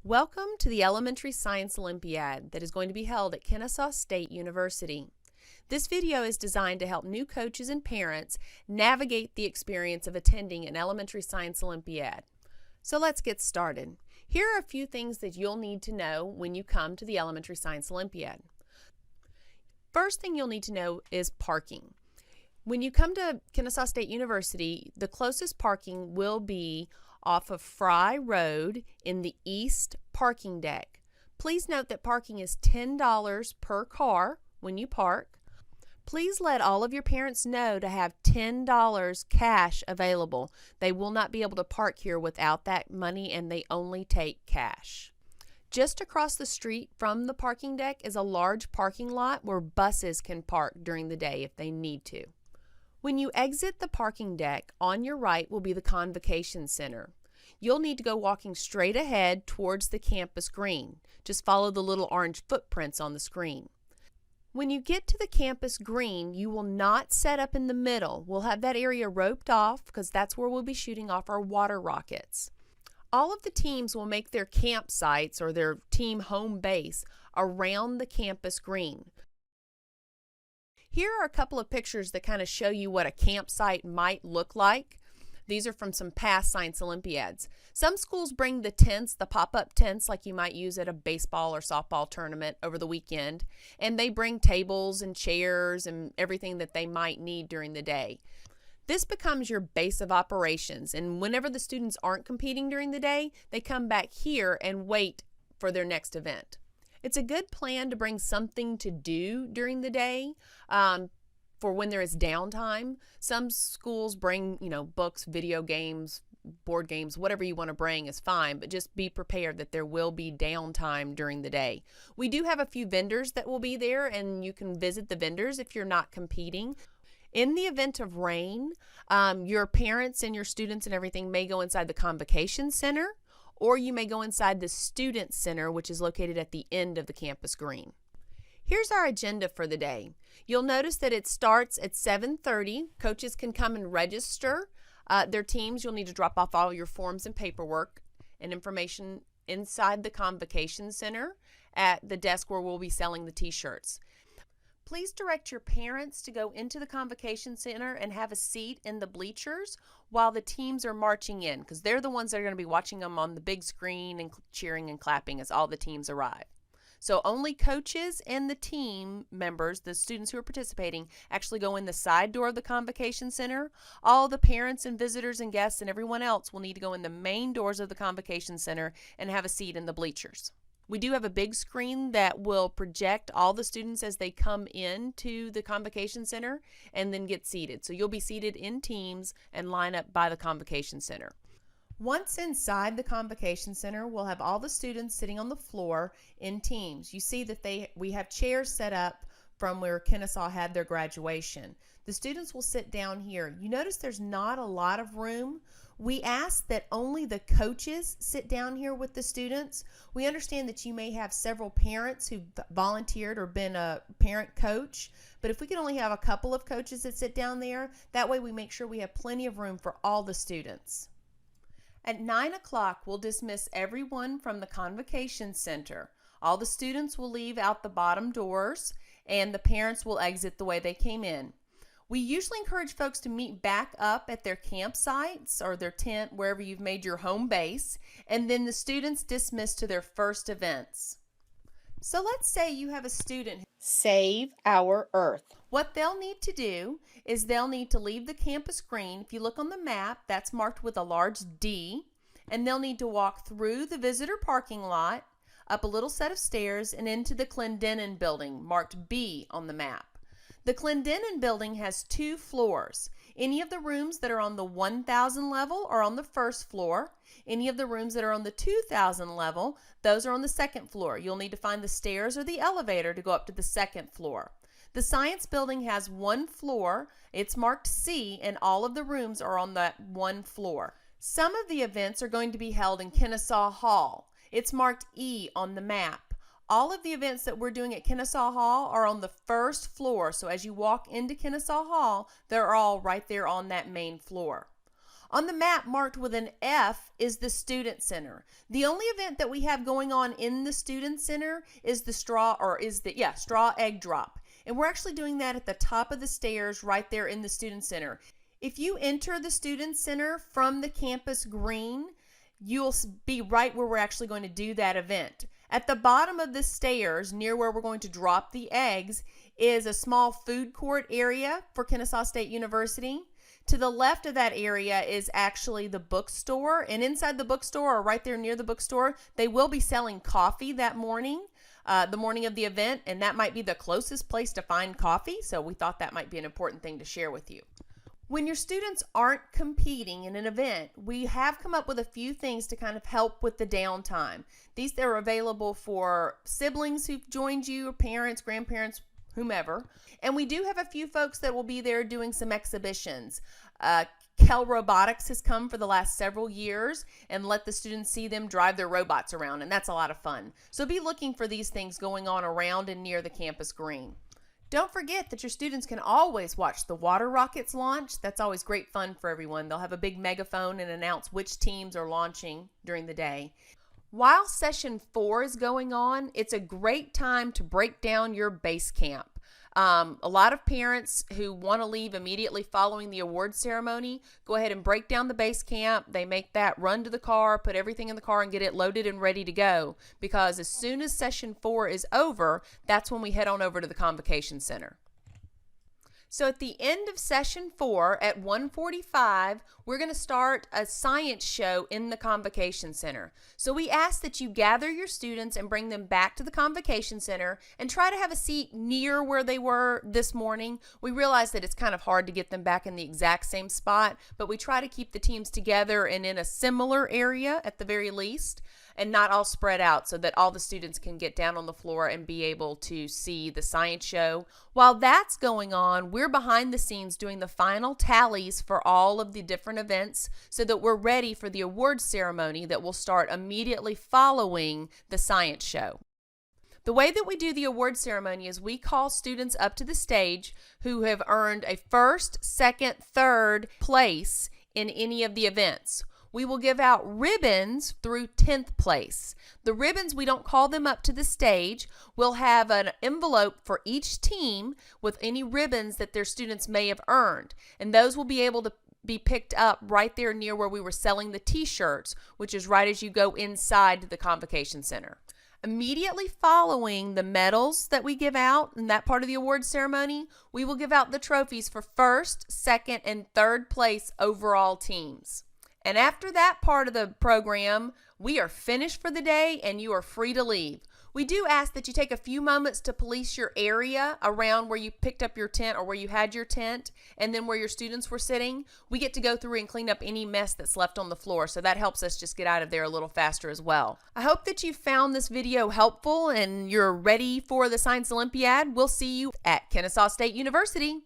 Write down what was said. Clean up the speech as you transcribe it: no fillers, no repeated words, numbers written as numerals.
Welcome to the Elementary Science Olympiad that is going to be held at Kennesaw State University. This video is designed to help new coaches and parents navigate the experience of attending an Elementary Science Olympiad. So let's get started. Here are a few things that you'll need to know when you come to the Elementary Science Olympiad. First thing you'll need to know is parking. When you come to Kennesaw State University, the closest parking will be off of Fry Road in the east parking deck. Please note that parking is $10 per car when you park. Please let all of your parents know to have $10 cash available. They will not be able to park here without that money, and they only take cash. Just across the street from the parking deck is a large parking lot where buses can park during the day if they need to. When you exit the parking deck, on your right will be the Convocation Center. You'll need to go walking straight ahead towards the campus green. Just follow the little orange footprints on the screen. When you get to the campus green, you will not set up in the middle. We'll have that area roped off because that's where we'll be shooting off our water rockets. All of the teams will make their campsites or their team home base around the campus green. Here are a couple of pictures that kind of show you what a campsite might look like. These are from some past Science Olympiads. Some schools bring the tents, the pop-up tents like you might use at a baseball or softball tournament over the weekend, and they bring tables and chairs and everything that they might need during the day. This becomes your base of operations, and whenever the students aren't competing during the day, they come back here and wait for their next event. It's a good plan to bring something to do during the day for when there is downtime. Some schools bring, books, video games, board games, whatever you want to bring is fine, but just be prepared that there will be downtime during the day. We do have a few vendors that will be there, and you can visit the vendors if you're not competing. In the event of rain, your parents and your students and everything may go inside the Convocation Center, or you may go inside the Student Center, which is located at the end of the campus green. Here's our agenda for the day. You'll notice that it starts at 7:30. Coaches can come and register their teams. You'll need to drop off all your forms and paperwork and information inside the Convocation Center at the desk where we'll be selling the t-shirts. Please direct your parents to go into the Convocation Center and have a seat in the bleachers while the teams are marching in, because they're the ones that are going to be watching them on the big screen and cheering and clapping as all the teams arrive. So only coaches and the team members, the students who are participating, actually go in the side door of the Convocation Center. All the parents and visitors and guests and everyone else will need to go in the main doors of the Convocation Center and have a seat in the bleachers. We do have a big screen that will project all the students as they come into the Convocation Center and then get seated. So you'll be seated in teams and line up by the Convocation Center. Once inside the Convocation Center, we'll have all the students sitting on the floor in teams. You see that we have chairs set up from where Kennesaw had their graduation. The students will sit down here. You notice there's not a lot of room. We ask that only the coaches sit down here with the students. We understand that you may have several parents who've volunteered or been a parent coach, but if we can only have a couple of coaches that sit down there, that way we make sure we have plenty of room for all the students. At 9 o'clock, we'll dismiss everyone from the Convocation Center. All the students will leave out the bottom doors, and the parents will exit the way they came in. We usually encourage folks to meet back up at their campsites or their tent, wherever you've made your home base, and then the students dismiss to their first events. So let's say you have a student, Save Our Earth. What they'll need to do is they'll need to leave the campus green. If you look on the map, that's marked with a large D, and they'll need to walk through the visitor parking lot, up a little set of stairs, and into the Clendenin building, marked B on the map. The Clendenin building has 2 floors. Any of the rooms that are on the 1,000 level are on the first floor. Any of the rooms that are on the 2,000 level, those are on the second floor. You'll need to find the stairs or the elevator to go up to the second floor. The science building has 1 floor. It's marked C, and all of the rooms are on that 1 floor. Some of the events are going to be held in Kennesaw Hall. It's marked E on the map. All of the events that we're doing at Kennesaw Hall are on the first floor. So as you walk into Kennesaw Hall, they're all right there on that main floor. On the map marked with an F is the Student Center. The only event that we have going on in the Student Center is the straw egg drop. And we're actually doing that at the top of the stairs right there in the Student Center. If you enter the Student Center from the campus green, you'll be right where we're actually going to do that event. At the bottom of the stairs, near where we're going to drop the eggs, is a small food court area for Kennesaw State University. To the left of that area is actually the bookstore, and inside the bookstore, or right there near the bookstore, they will be selling coffee that morning, the morning of the event, and that might be the closest place to find coffee, so we thought that might be an important thing to share with you. When your students aren't competing in an event, we have come up with a few things to kind of help with the downtime. These are available for siblings who've joined you, parents, grandparents, whomever. And we do have a few folks that will be there doing some exhibitions. Kel Robotics has come for the last several years and let the students see them drive their robots around, and that's a lot of fun. So be looking for these things going on around and near the campus green. Don't forget that your students can always watch the water rockets launch. That's always great fun for everyone. They'll have a big megaphone and announce which teams are launching during the day. While session 4 is going on, it's a great time to break down your base camp. A lot of parents who want to leave immediately following the award ceremony go ahead and break down the base camp. They make that run to the car, put everything in the car, and get it loaded and ready to go, because as soon as session 4 is over, that's when we head on over to the Convocation Center. So at the end of session 4 at 1:45, we're going to start a science show in the Convocation Center. So we ask that you gather your students and bring them back to the Convocation Center and try to have a seat near where they were this morning. We realize that it's kind of hard to get them back in the exact same spot, but we try to keep the teams together and in a similar area at the very least, and not all spread out, so that all the students can get down on the floor and be able to see the science show. While that's going on, we're behind the scenes doing the final tallies for all of the different events so that we're ready for the awards ceremony that will start immediately following the science show. The way that we do the award ceremony is we call students up to the stage who have earned a first, second, third place in any of the events. We will give out ribbons through 10th place. The ribbons, we don't call them up to the stage. We'll have an envelope for each team with any ribbons that their students may have earned. And those will be able to be picked up right there near where we were selling the t-shirts, which is right as you go inside the Convocation Center. Immediately following the medals that we give out in that part of the award ceremony, we will give out the trophies for first, second, and third place overall teams. And after that part of the program, we are finished for the day and you are free to leave. We do ask that you take a few moments to police your area around where you picked up your tent or where you had your tent, and then where your students were sitting. We get to go through and clean up any mess that's left on the floor, so that helps us just get out of there a little faster as well. I hope that you found this video helpful and you're ready for the Science Olympiad. We'll see you at Kennesaw State University.